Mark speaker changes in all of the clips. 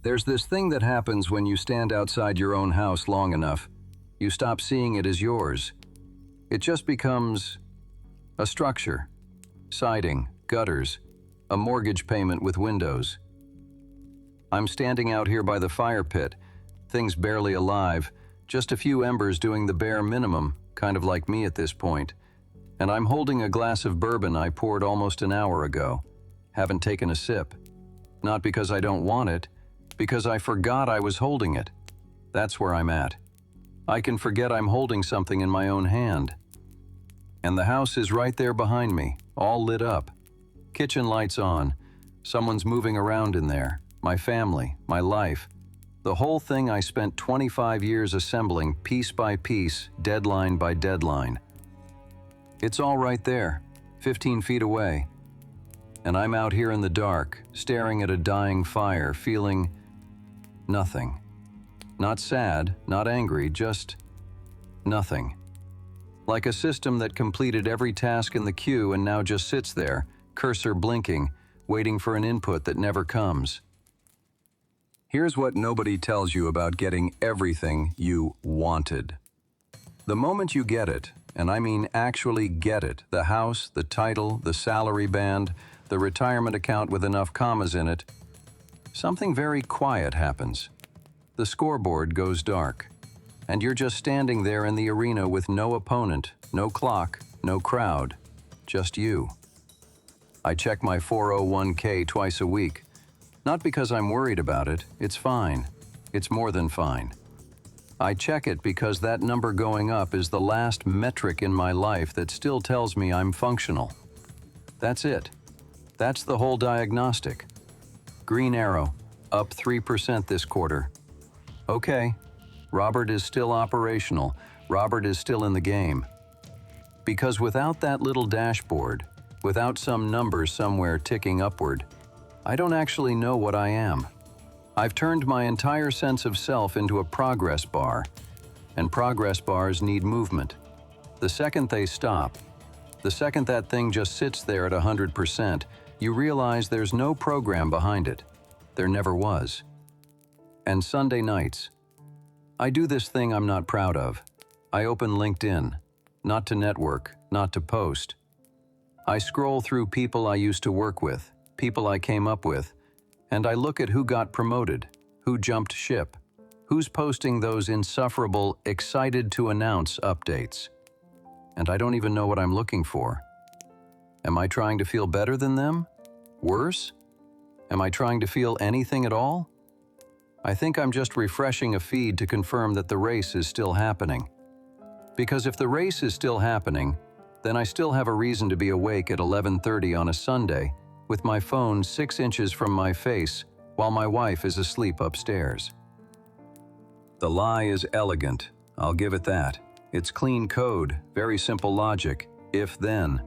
Speaker 1: There's this thing that happens when you stand outside your own house long enough. You stop seeing it as yours. It just becomes a structure, siding, gutters, a mortgage payment with windows. I'm standing out here by the fire pit, things barely alive, just a few embers doing the bare minimum, kind of like me at this point. And I'm holding a glass of bourbon I poured almost an hour ago. Haven't taken a sip. Not because I don't want it, because I forgot I was holding it. That's where I'm at. I can forget I'm holding something in my own hand. And the house is right there behind me, all lit up. Kitchen lights on. Someone's moving around in there. My family, my life. The whole thing I spent 25 years assembling piece by piece, deadline by deadline. It's all right there, 15 feet away. And I'm out here in the dark, staring at a dying fire, feeling nothing. Not sad, not angry, just nothing. Like a system that completed every task in the queue and now just sits there, cursor blinking, waiting for an input that never comes. Here's what nobody tells you about getting everything you wanted. The moment you get it, and I mean actually get it, the house, the title, the salary band, the retirement account with enough commas in it, something very quiet happens. The scoreboard goes dark, and you're just standing there in the arena with no opponent, no clock, no crowd, just you. I check my 401k twice a week. Not because I'm worried about it, it's fine. It's more than fine. I check it because that number going up is the last metric in my life that still tells me I'm functional. That's it. That's the whole diagnostic. Green arrow, up 3% this quarter. Okay, Robert is still operational. Robert is still in the game. Because without that little dashboard, without some number somewhere ticking upward, I don't actually know what I am. I've turned my entire sense of self into a progress bar, and progress bars need movement. The second they stop, the second that thing just sits there at 100%, you realize there's no program behind it. There never was. And Sunday nights, I do this thing I'm not proud of. I open LinkedIn, not to network, not to post. I scroll through people I used to work with, people I came up with, and I look at who got promoted, who jumped ship, who's posting those insufferable, excited to announce updates. And I don't even know what I'm looking for. Am I trying to feel better than them? Worse? Am I trying to feel anything at all? I think I'm just refreshing a feed to confirm that the race is still happening. Because if the race is still happening, then I still have a reason to be awake at 11:30 on a Sunday with my phone 6 inches from my face while my wife is asleep upstairs. The lie is elegant, I'll give it that. It's clean code, very simple logic, if then.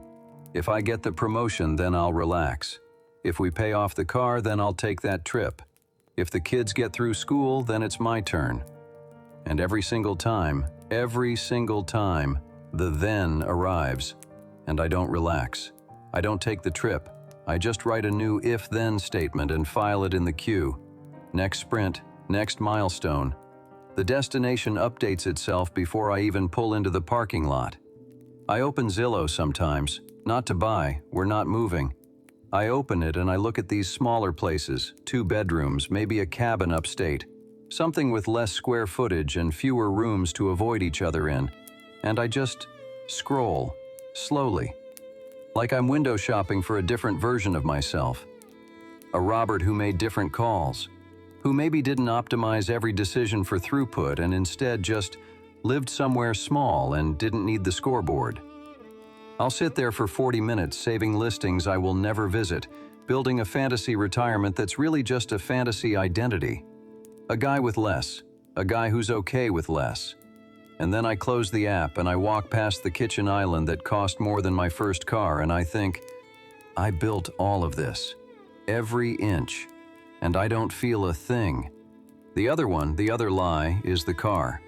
Speaker 1: If I get the promotion, then I'll relax. If we pay off the car, then I'll take that trip. If the kids get through school, then it's my turn. And every single time, the then arrives, and I don't relax. I don't take the trip. I just write a new if-then statement and file it in the queue. Next sprint, next milestone. The destination updates itself before I even pull into the parking lot. I open Zillow sometimes, not to buy, we're not moving. I open it and I look at these smaller places, 2 bedrooms, maybe a cabin upstate, something with less square footage and fewer rooms to avoid each other in, and I just scroll, slowly, like I'm window shopping for a different version of myself. A Robert who made different calls, who maybe didn't optimize every decision for throughput and instead just lived somewhere small and didn't need the scoreboard. I'll sit there for 40 minutes saving listings I will never visit, building a fantasy retirement that's really just a fantasy identity. A guy with less, a guy who's okay with less. And then I close the app and I walk past the kitchen island that cost more than my first car and I think, I built all of this, every inch, and I don't feel a thing. The other lie, is the car.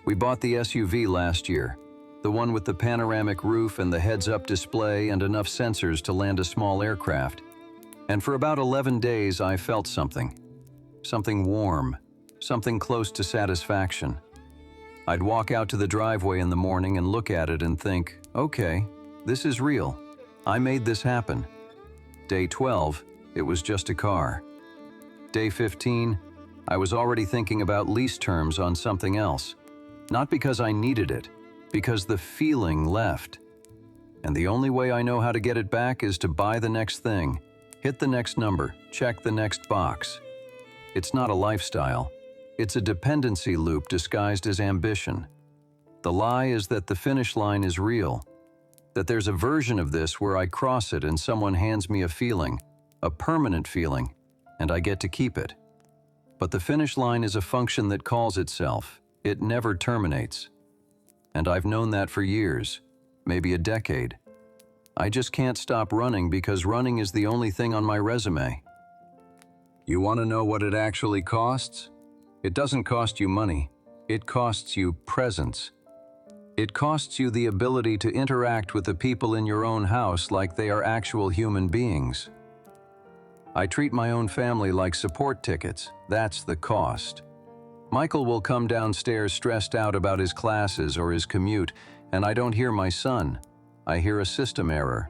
Speaker 1: We bought the SUV last year. The one with the panoramic roof and the heads-up display and enough sensors to land a small aircraft. And for about 11 days I felt something. something warm, something close to satisfaction. I'd walk out to the driveway in the morning and look at it and think, okay, this is real. I made this happen. Day 12, it was just a car. Day 15, I was already thinking about lease terms on something else. Not because I needed it, because the feeling left. And the only way I know how to get it back is to buy the next thing, hit the next number, check the next box. It's not a lifestyle. It's a dependency loop disguised as ambition. The lie is that the finish line is real, that there's a version of this where I cross it and someone hands me a feeling, a permanent feeling, and I get to keep it. But the finish line is a function that calls itself. It never terminates. And I've known that for years, maybe a decade. I just can't stop running because running is the only thing on my resume. You want to know what it actually costs? It doesn't cost you money. It costs you presence. It costs you the ability to interact with the people in your own house like they are actual human beings. I treat my own family like support tickets. That's the cost. Michael will come downstairs stressed out about his classes or his commute, and I don't hear my son. I hear a system error.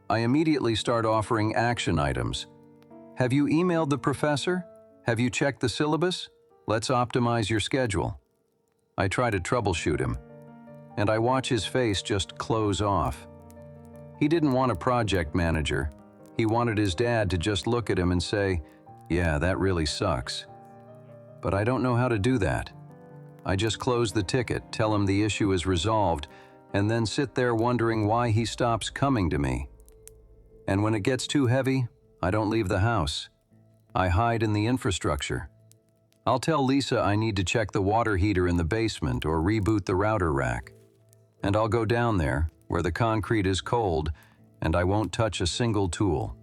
Speaker 1: I immediately start offering action items. Have you emailed the professor? Have you checked the syllabus? Let's optimize your schedule. I try to troubleshoot him, and I watch his face just close off. He didn't want a project manager. He wanted his dad to just look at him and say, "Yeah, that really sucks." But I don't know how to do that. I just close the ticket, tell him the issue is resolved, and then sit there wondering why he stops coming to me. And when it gets too heavy, I don't leave the house. I hide in the infrastructure. I'll tell Lisa I need to check the water heater in the basement or reboot the router rack. And I'll go down there, where the concrete is cold, and I won't touch a single tool.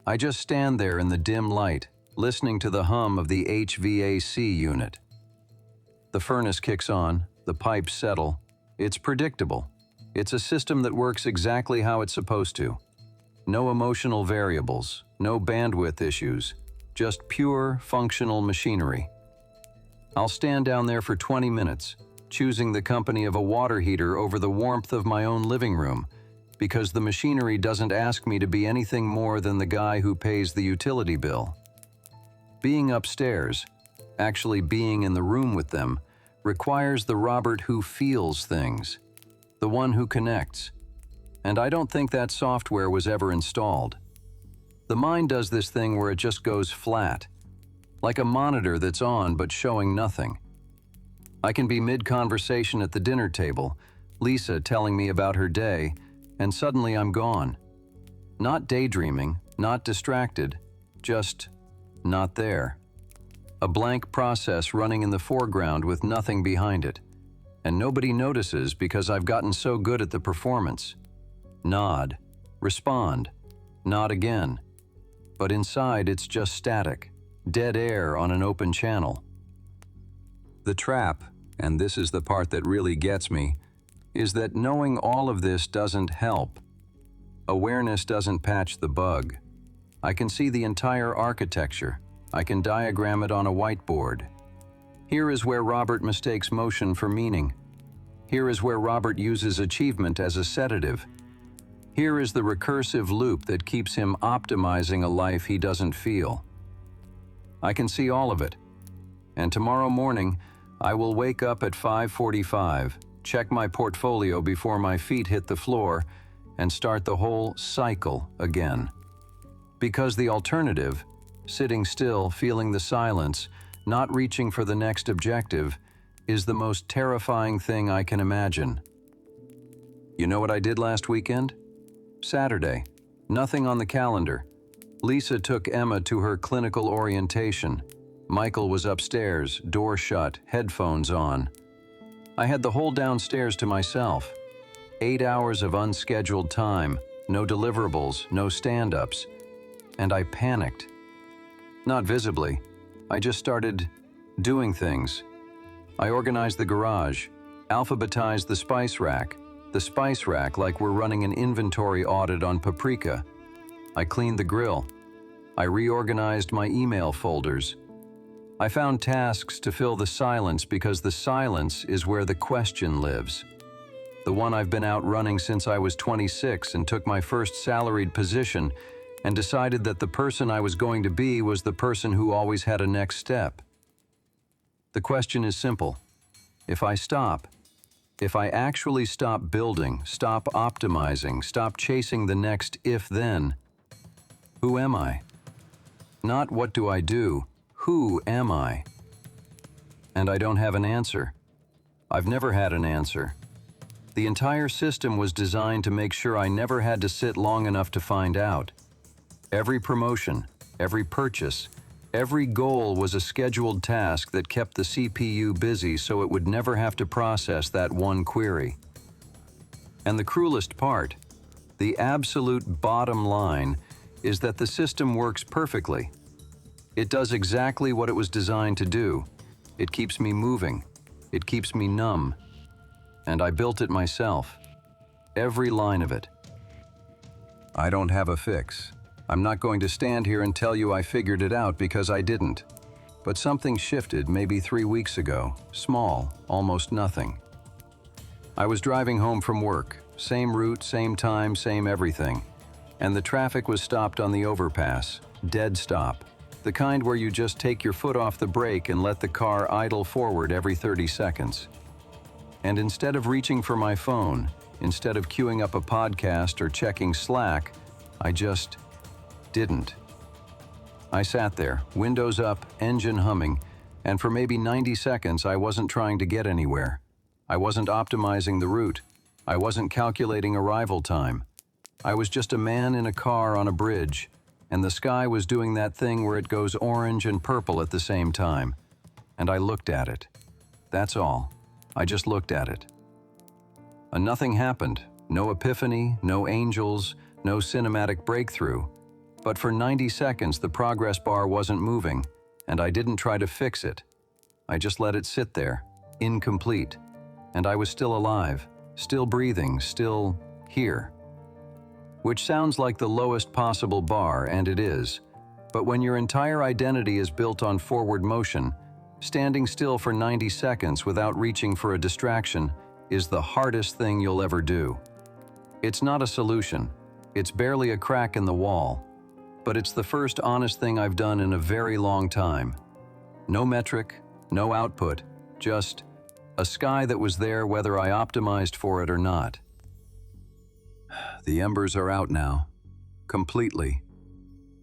Speaker 1: I just stand there in the dim light, listening to the hum of the HVAC unit. The furnace kicks on, the pipes settle. It's predictable. It's a system that works exactly how it's supposed to. No emotional variables, no bandwidth issues, just pure, functional machinery. I'll stand down there for 20 minutes, choosing the company of a water heater over the warmth of my own living room, because the machinery doesn't ask me to be anything more than the guy who pays the utility bill. Being upstairs, actually being in the room with them, requires the Robert who feels things, the one who connects. And I don't think that software was ever installed. The mind does this thing where it just goes flat, like a monitor that's on but showing nothing. I can be mid-conversation at the dinner table, Lisa telling me about her day, and suddenly I'm gone. Not daydreaming, not distracted, just not there. A blank process running in the foreground with nothing behind it. And nobody notices because I've gotten so good at the performance. Nod, respond, nod again. But inside it's just static, dead air on an open channel. The trap, and this is the part that really gets me, is that knowing all of this doesn't help. Awareness doesn't patch the bug. I can see the entire architecture. I can diagram it on a whiteboard. Here is where Robert mistakes motion for meaning. Here is where Robert uses achievement as a sedative. Here is the recursive loop that keeps him optimizing a life he doesn't feel. I can see all of it. And tomorrow morning, I will wake up at 5:45, check my portfolio before my feet hit the floor, and start the whole cycle again. Because the alternative, sitting still, feeling the silence, not reaching for the next objective, is the most terrifying thing I can imagine. You know what I did last weekend? Saturday. Nothing on the calendar. Lisa took Emma to her clinical orientation. Michael was upstairs, door shut, headphones on. I had the whole downstairs to myself. 8 hours of unscheduled time, no deliverables, no stand-ups. And I panicked. Not visibly. I just started doing things. I organized the garage, alphabetized the spice rack like we're running an inventory audit on paprika. I cleaned the grill. I reorganized my email folders, I found tasks to fill the silence because the silence is where the question lives. The one I've been out running since I was 26 and took my first salaried position and decided that the person I was going to be was the person who always had a next step. The question is simple. If I actually stop building, stop optimizing, stop chasing the next if-then, who am I? Not what do I do, who am I? And I don't have an answer. I've never had an answer. The entire system was designed to make sure I never had to sit long enough to find out. Every promotion, every purchase, every goal was a scheduled task that kept the CPU busy so it would never have to process that one query. And the cruelest part, the absolute bottom line, is that the system works perfectly. It does exactly what it was designed to do. It keeps me moving. It keeps me numb. And I built it myself. Every line of it. I don't have a fix. I'm not going to stand here and tell you I figured it out because I didn't. But something shifted maybe 3 weeks ago. Small, almost nothing. I was driving home from work. Same route, same time, same everything. And the traffic was stopped on the overpass. Dead stop. The kind where you just take your foot off the brake and let the car idle forward every 30 seconds. And instead of reaching for my phone, instead of queuing up a podcast or checking Slack, I just didn't. I sat there, windows up, engine humming, and for maybe 90 seconds I wasn't trying to get anywhere. I wasn't optimizing the route. I wasn't calculating arrival time. I was just a man in a car on a bridge, and the sky was doing that thing where it goes orange and purple at the same time. And I looked at it. That's all. I just looked at it. And nothing happened. No epiphany, no angels, no cinematic breakthrough. But for 90 seconds, the progress bar wasn't moving, and I didn't try to fix it. I just let it sit there, incomplete. And I was still alive, still breathing, still here. Which sounds like the lowest possible bar, and it is. But when your entire identity is built on forward motion, standing still for 90 seconds without reaching for a distraction is the hardest thing you'll ever do. It's not a solution. It's barely a crack in the wall. But it's the first honest thing I've done in a very long time. No metric, no output, just a sky that was there whether I optimized for it or not. The embers are out now. Completely.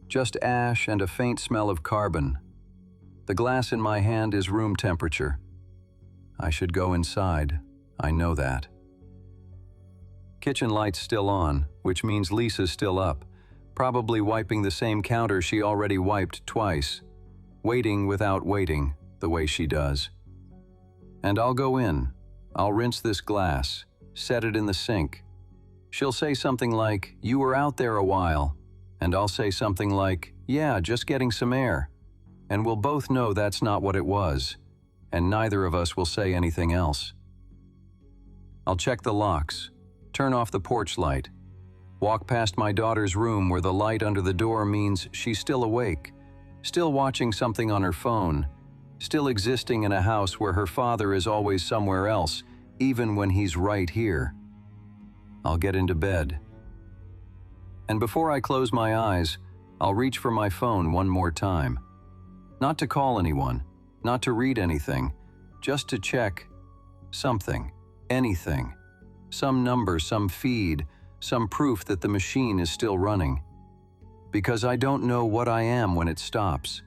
Speaker 1: Just ash and a faint smell of carbon. The glass in my hand is room temperature. I should go inside. I know that. Kitchen light's still on, which means Lisa's still up, probably wiping the same counter she already wiped twice, waiting without waiting, the way she does. And I'll go in. I'll rinse this glass, set it in the sink. She'll say something like, "You were out there a while," and I'll say something like, "Yeah, just getting some air." And we'll both know that's not what it was, and neither of us will say anything else. I'll check the locks, turn off the porch light, walk past my daughter's room where the light under the door means she's still awake, still watching something on her phone, still existing in a house where her father is always somewhere else, even when he's right here. I'll get into bed. And before I close my eyes, I'll reach for my phone one more time. Not to call anyone, not to read anything, just to check something, anything, some number, some feed, some proof that the machine is still running. Because I don't know what I am when it stops.